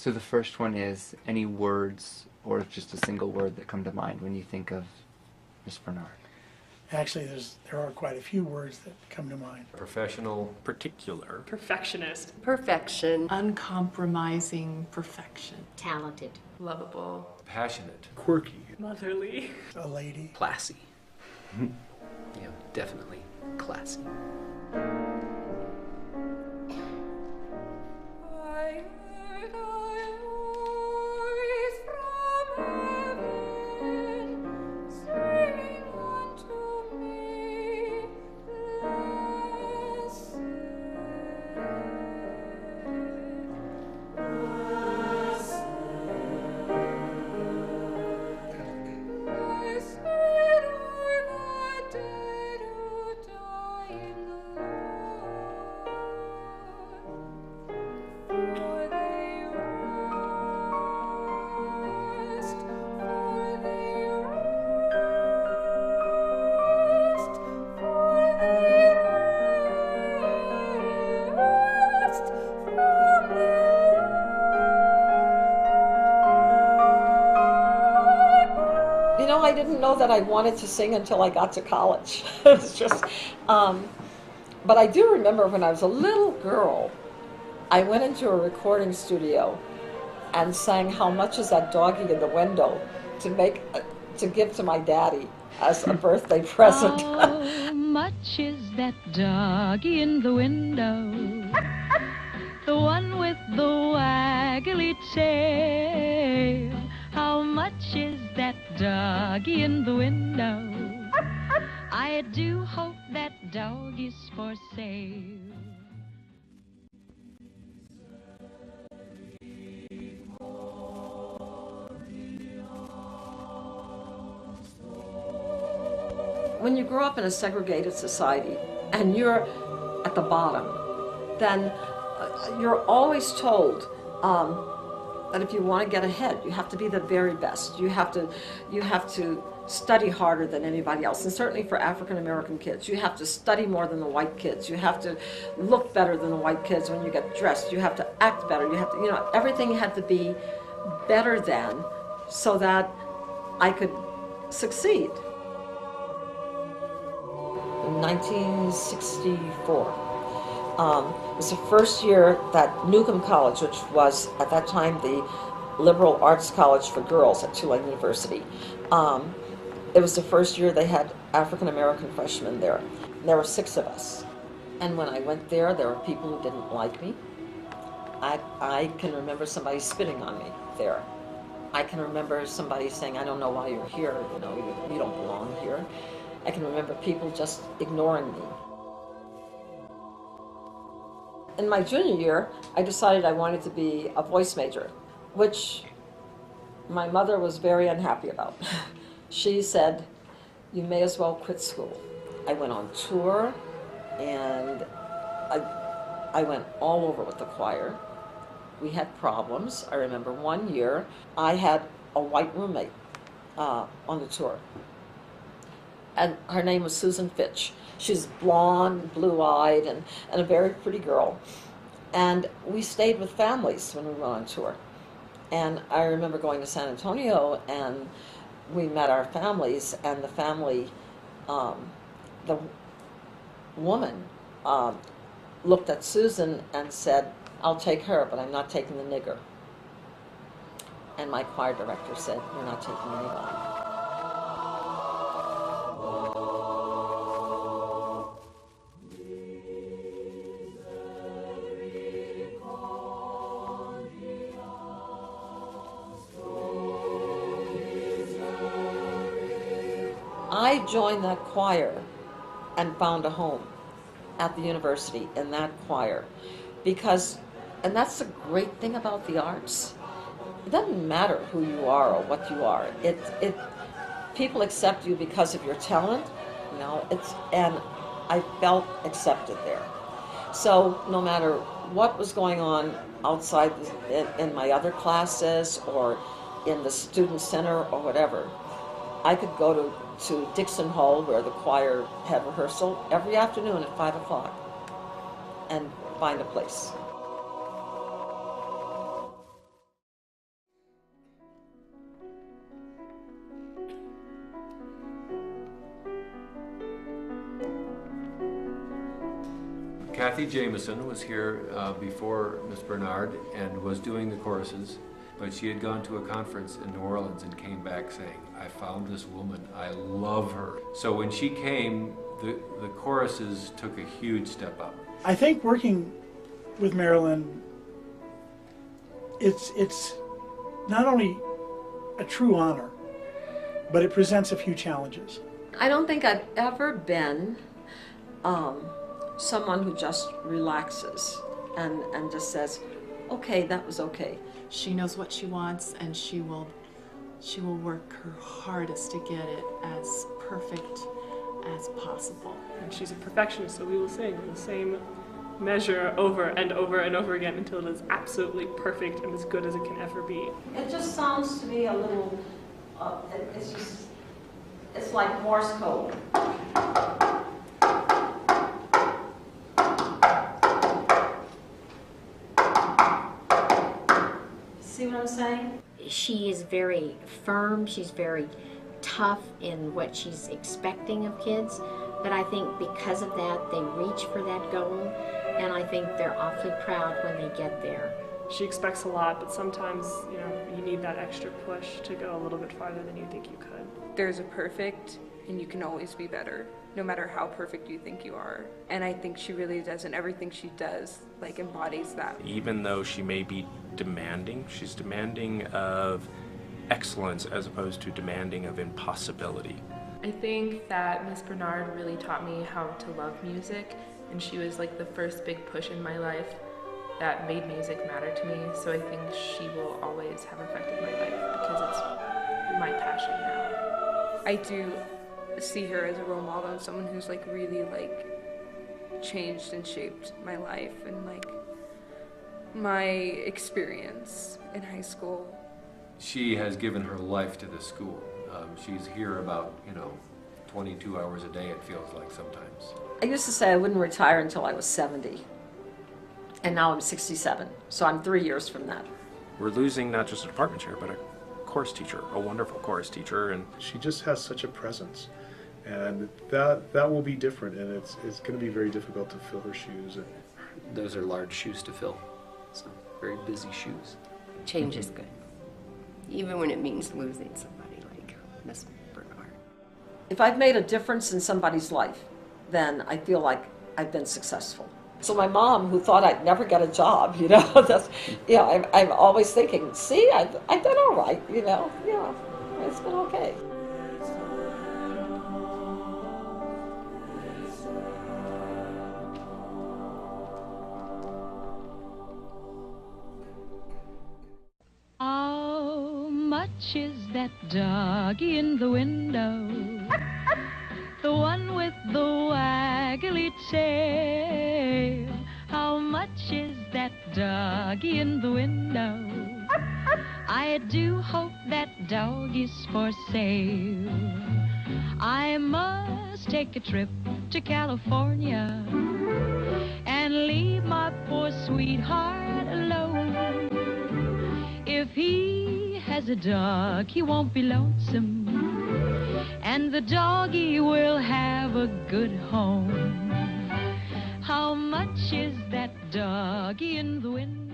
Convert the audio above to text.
So the first one is any words or just a single word that come to mind when you think of Miss Bernard. Actually, there are quite a few words that come to mind. Professional. Particular. Perfectionist. Perfection. Uncompromising perfection. Talented. Lovable. Passionate. Quirky. Motherly. A lady. Classy. Yeah, definitely classy. You know, I didn't know that I wanted to sing until I got to college. It was just, but I do remember when I was a little girl, I went into a recording studio and sang "How Much Is That Doggy in the Window" to give to my daddy as a birthday present. How much is that doggy in the window? The one with the waggly tail. How much is that doggy in the window? I do hope that dog is for sale. When you grow up in a segregated society and you're at the bottom, then you're always told that if you want to get ahead, you have to be the very best. You have to study harder than anybody else. And certainly for African American kids, you have to study more than the white kids. You have to look better than the white kids when you get dressed. You have to act better. You have to, everything had to be better than, so that I could succeed. In 1964. It was the first year that Newcomb College, which was at that time the liberal arts college for girls at Tulane University, it was the first year they had African American freshmen there. And there were 6 of us. And when I went there were people who didn't like me. I can remember somebody spitting on me there. I can remember somebody saying, "I don't know why you're here, you don't belong here." I can remember people just ignoring me. In my junior year, I decided I wanted to be a voice major, which my mother was very unhappy about. She said, "You may as well quit school." I went on tour, and I went all over with the choir. We had problems. I remember one year, I had a white roommate on the tour, and her name was Susan Fitch. She's blonde, blue-eyed, and a very pretty girl. And we stayed with families when we went on tour. And I remember going to San Antonio, and we met our families, and the family, the woman looked at Susan and said, "I'll take her, but I'm not taking the nigger." And my choir director said, "You're not taking anybody." I joined that choir and found a home at the university in that choir because, and that's the great thing about the arts, it doesn't matter who you are or what you are. People accept you because of your talent, and I felt accepted there. So no matter what was going on outside in my other classes or in the student center or whatever, I could go to Dixon Hall, where the choir had rehearsal, every afternoon at 5 o'clock and find a place. Kathy Jameson was here before Miss Bernard and was doing the choruses, but she had gone to a conference in New Orleans and came back saying, I found this woman, I love her. So when she came, the choruses took a huge step up. I think working with Marilyn, it's not only a true honor, but it presents a few challenges. I don't think I've ever been someone who just relaxes and just says, okay, that was okay. She knows what she wants, and she will work her hardest to get it as perfect as possible. And she's a perfectionist, so we will sing the same measure over and over and over again until it is absolutely perfect and as good as it can ever be. It just sounds to me a little, it's like Morse code. See what I'm saying? She is very firm, she's very tough in what she's expecting of kids, but I think because of that, they reach for that goal, and I think they're awfully proud when they get there. She expects a lot, but sometimes, you need that extra push to go a little bit farther than you think you could. There's a perfect, and you can always be better, no matter how perfect you think you are. And I think she really does, and everything she does, embodies that. Even though she may be demanding, she's demanding of excellence as opposed to demanding of impossibility. I think that Miss Bernard really taught me how to love music, and she was like the first big push in my life that made music matter to me, so I think she will always have affected my life because it's my passion now. I do see her as a role model and someone who's really changed and shaped my life and my experience in high school. She has given her life to this school. She's here about, 22 hours a day, it feels like sometimes. I used to say I wouldn't retire until I was 70. And now I'm 67, so I'm 3 years from that. We're losing not just a department chair, but a chorus teacher, a wonderful chorus teacher. And she just has such a presence. And that will be different, and it's going to be very difficult to fill her shoes. Those are large shoes to fill. So very busy shoes. Change is good, even when it means losing somebody like Miss Bernard. If I've made a difference in somebody's life, then I feel like I've been successful. So my mom, who thought I'd never get a job, I'm always thinking, see, I've done all right, it's been okay. How much is that doggy in the window? The one with the waggly tail. How much is that doggy in the window? I do hope that dog is for sale. I must take a trip to California and leave my poor sweetheart alone. If he has a dog, he won't be lonesome, and the doggy will have a good home. How much is that doggy in the window?